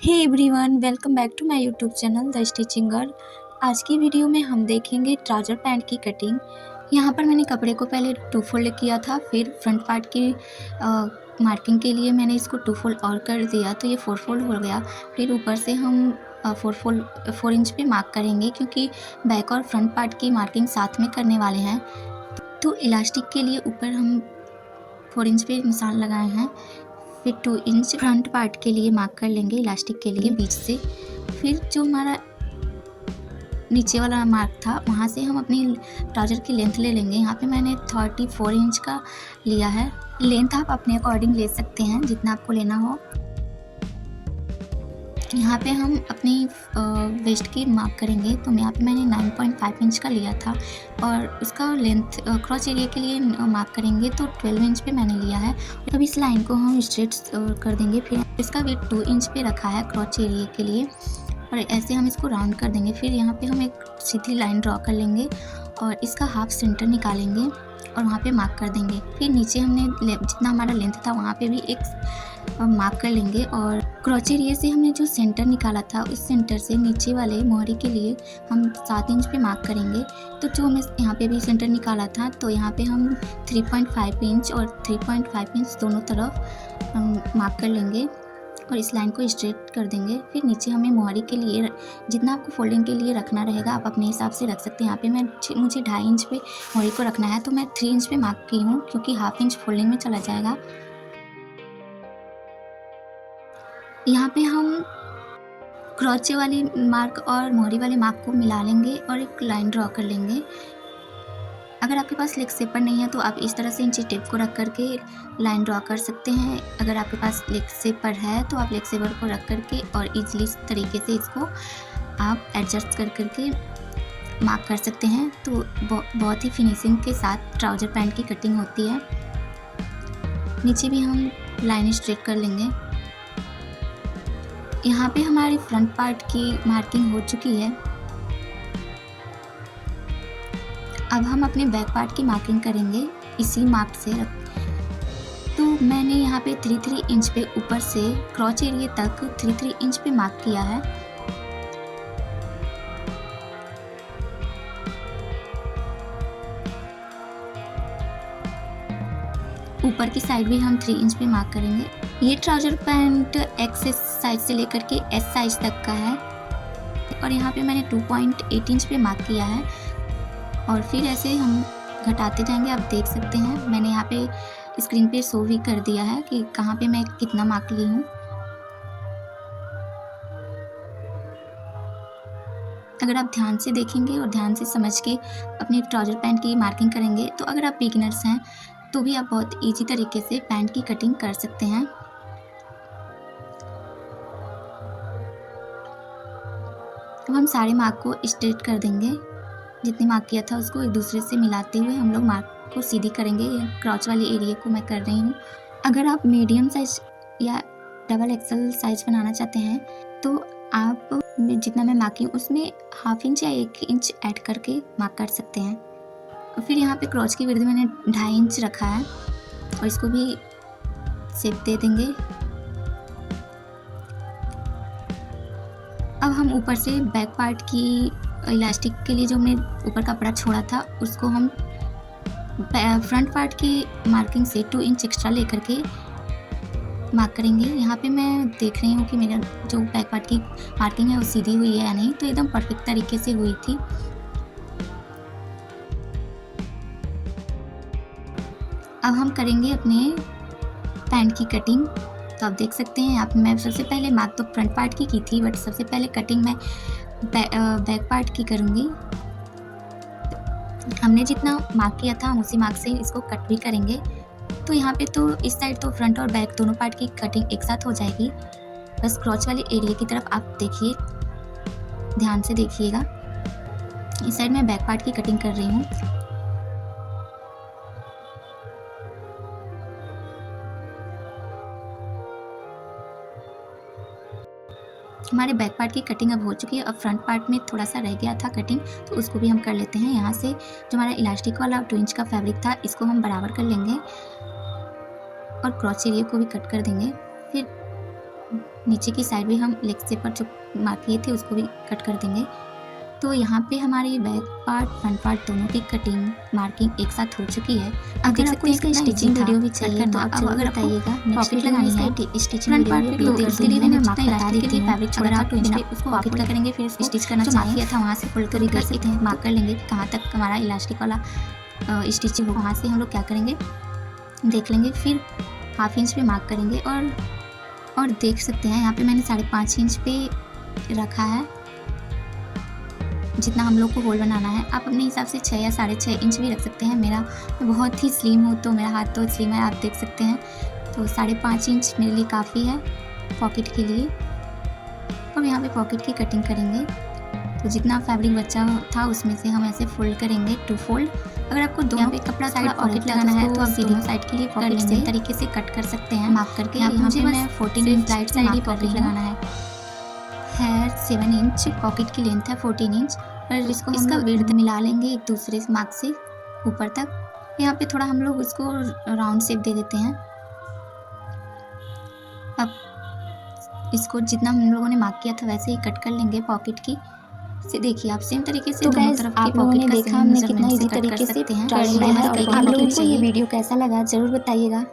Hey everyone, welcome back to my YouTube channel the stitching girl. आज की video में हम देखेंगे ट्राउज़र पैंट की कटिंग। यहाँ पर मैंने कपड़े को पहले 2 फोल्ड किया था, फिर फ्रंट पार्ट की मार्किंग के लिए मैंने इसको 2 फोल्ड और कर दिया तो ये 4 फोल्ड हो गया। फिर ऊपर से हम 4 इंच पे मार्क करेंगे क्योंकि बैक और फ्रंट पार्ट की मार्किंग साथ में करने वाले हैं। तो इलास्टिक के लिए ऊपर हम 4 इंच पे निशान लगाए हैं। फिर 2 इंच फ्रंट पार्ट के लिए मार्क कर लेंगे इलास्टिक के लिए बीच से। फिर जो हमारा नीचे वाला मार्क था वहाँ से हम अपनी ट्राउज़र की लेंथ ले लेंगे। यहाँ पे मैंने 34 इंच का लिया है। लेंथ आप अपने अकॉर्डिंग ले सकते हैं जितना आपको लेना हो। यहाँ पे हम अपनी वेस्ट की मार्क करेंगे तो यहाँ पे मैंने 9.5 इंच का लिया था और उसका लेंथ क्रॉच एरिया के लिए मार्क करेंगे तो 12 इंच पे मैंने लिया है। अब इस लाइन को हम स्ट्रेट कर देंगे। फिर इसका वेट 2 इंच पे रखा है क्रॉच एरिया के लिए और ऐसे हम इसको राउंड कर देंगे। फिर यहाँ पे हम एक सीधी लाइन ड्रॉ कर लेंगे और इसका हाफ सेंटर निकालेंगे और वहाँ पे मार्क कर देंगे। फिर नीचे हमने जितना हमारा लेंथ था वहाँ पे भी एक मार्क कर लेंगे और क्रॉच एरिया से हमने जो सेंटर निकाला था उस सेंटर से नीचे वाले मोहरी के लिए हम 7 इंच पे मार्क करेंगे। तो जो हमने यहाँ पे भी सेंटर निकाला था तो यहाँ पे हम 3.5 इंच और 3.5 इंच दोनों तरफ हम मार्क कर लेंगे और इस लाइन को स्ट्रेट कर देंगे। फिर नीचे हमें मोहरी के लिए जितना आपको फोल्डिंग के लिए रखना रहेगा आप अपने हिसाब से रख सकते हैं। यहाँ पे मुझे 2.5 इंच पे मोहरी को रखना है तो मैं 3 इंच पे मार्क की हूँ क्योंकि हाफ इंच फोल्डिंग में चला जाएगा। यहाँ पे हम क्रॉचे वाली मार्क और मोहरी वाले मार्क को मिला लेंगे और एक लाइन ड्रॉ कर लेंगे। अगर आपके पास लेग सेपर नहीं है तो आप इस तरह से इंची टेप को रख करके लाइन ड्रॉ कर सकते हैं। अगर आपके पास लेग सेपर है तो आप लेग सेपर को रख करके और इजीली तरीके से इसको आप एडजस्ट कर करके मार्क कर सकते हैं। तो बहुत ही फिनिशिंग के साथ ट्राउज़र पैंट की कटिंग होती है। नीचे भी हम लाइन स्ट्रेट कर लेंगे। यहाँ पे हमारी फ्रंट पार्ट की मार्किंग हो चुकी है। अब हम अपने बैक पार्ट की मार्किंग करेंगे इसी मार्क से। तो मैंने यहाँ पे 3 इंच पे ऊपर से क्रॉच एरिया तक 3 इंच पे मार्क किया है। ऊपर की साइड भी हम 3 इंच पे मार्क करेंगे। ये ट्राउज़र पैंट एक्स साइज से लेकर के एस साइज तक का है और यहाँ पे मैंने 2.8 इंच पे मार्क किया है और फिर ऐसे हम घटाते जाएंगे। आप देख सकते हैं मैंने यहाँ पे स्क्रीन पे शो भी कर दिया है कि कहाँ पे मैं कितना मार्क ली हूँ। अगर आप ध्यान से देखेंगे और ध्यान से समझ के अपने ट्राउज़र पैंट की मार्किंग करेंगे तो अगर आप बिगिनर्स हैं तो भी आप बहुत ईजी तरीके से पैंट की कटिंग कर सकते हैं। अब हम सारे मार्क को स्ट्रेट कर देंगे। जितने मार्क किया था उसको एक दूसरे से मिलाते हुए हम लोग मार्क को सीधी करेंगे। क्रॉच वाली एरिया को मैं कर रही हूँ। अगर आप मीडियम साइज या डबल एक्सल साइज बनाना चाहते हैं तो आप जितना मैं मार्क की हूँ उसमें हाफ इंच या 1 इंच ऐड करके मार्क कर सकते हैं। और फिर यहाँ पे क्रॉच की विड्थ मैंने 2.5 इंच रखा है और इसको भी शेप दे देंगे। अब हम ऊपर से बैक पार्ट की इलास्टिक के लिए जो हमने ऊपर कपड़ा छोड़ा था उसको हम फ्रंट पार्ट की मार्किंग से 2 इंच एक्स्ट्रा लेकर के मार्क करेंगे। यहाँ पे मैं देख रही हूँ कि मेरा जो बैक पार्ट की मार्किंग है वो सीधी हुई है या नहीं, तो एकदम परफेक्ट तरीके से हुई थी। अब हम करेंगे अपने पैंट की कटिंग। तो आप देख सकते हैं यहाँ पे मैं सबसे पहले मार्क तो फ्रंट पार्ट की थी बट सबसे पहले कटिंग मैं बैक पार्ट की करूँगी। हमने जितना मार्क किया था हम उसी मार्क से इसको कट भी करेंगे। तो यहाँ पे तो इस साइड तो फ्रंट और बैक दोनों पार्ट की कटिंग एक साथ हो जाएगी। बस क्रॉच वाले एरिया की तरफ आप देखिए, ध्यान से देखिएगा। इस साइड मैं बैक पार्ट की कटिंग कर रही हूँ। हमारे बैक पार्ट की कटिंग अब हो चुकी है। अब फ्रंट पार्ट में थोड़ा सा रह गया था कटिंग तो उसको भी हम कर लेते हैं। यहाँ से जो हमारा इलास्टिक वाला 2 इंच का फैब्रिक था इसको हम बराबर कर लेंगे और क्रॉच एरिया को भी कट कर देंगे। फिर नीचे की साइड भी हम लेग से पर जो मार्क किए थे उसको भी कट कर देंगे। तो यहाँ पे हमारी बैक पार्ट फ्रंट पार्ट दोनों की कटिंग मार्किंग एक साथ हो चुकी है। अगर आपको इसका स्टिचिंग वीडियो भी चाहिए तो आप जरूर बताइएगा। पॉकेट लगानी है स्टिचिंग वीडियो भी अपलोड कर दूंगी। मैंने मार्क बता दी थी फैब्रिक छोड़ा था तो बिना उसको फोल्ड कर करेंगे, फिर स्टिच करना चाहिए किया था वहाँ से फोल्ड कर सकते हैं। मार्क कर लेंगे कहाँ तक हमारा इलास्टिक वाला स्टिचिंग हो, वहाँ से हम लोग क्या करेंगे देख लेंगे। फिर हाफ इंच पे मार्क करेंगे और देख सकते हैं यहाँ पे मैंने 5.5 इंच पे रखा है जितना हम लोग को होल बनाना है। आप अपने हिसाब से 6 या 6.5 इंच भी रख सकते हैं। मेरा बहुत ही स्लिम हो तो मेरा हाथ तो स्लिम है, आप देख सकते हैं। तो 5.5 इंच मेरे लिए काफ़ी है पॉकेट के लिए। अब यहाँ पे पॉकेट की कटिंग करेंगे तो जितना फैब्रिक बचा था उसमें से हम ऐसे फोल्ड करेंगे 2 फोल्ड। अगर आपको दोनों पे कपड़ा साइड पॉकेट लगाना है तो आप दोनों साइड के लिए पॉकेट सेम तरीके से कट कर सकते हैं मार्क करके। यहाँ पे मैं 14 इंच राइट साइड ही पॉकेट लगाना है 7 इंच पॉकेट की लेंथ है 14 इंच और इसका विड्थ मिला लेंगे एक दूसरे मार्क से ऊपर तक। यहाँ पे थोड़ा हम लोग इसको राउंड शेप दे देते हैं। अब इसको जितना हम लोगों ने मार्क किया था वैसे ही कट कर लेंगे पॉकेट की से। देखिए आप सेम तरीके से दोनों तरफ की पॉकेट का देखा हमने कितना इजी तरीके से ट्राई किया है। आप लोगों को ये वीडियो कैसा लगा जरूर बताइएगा।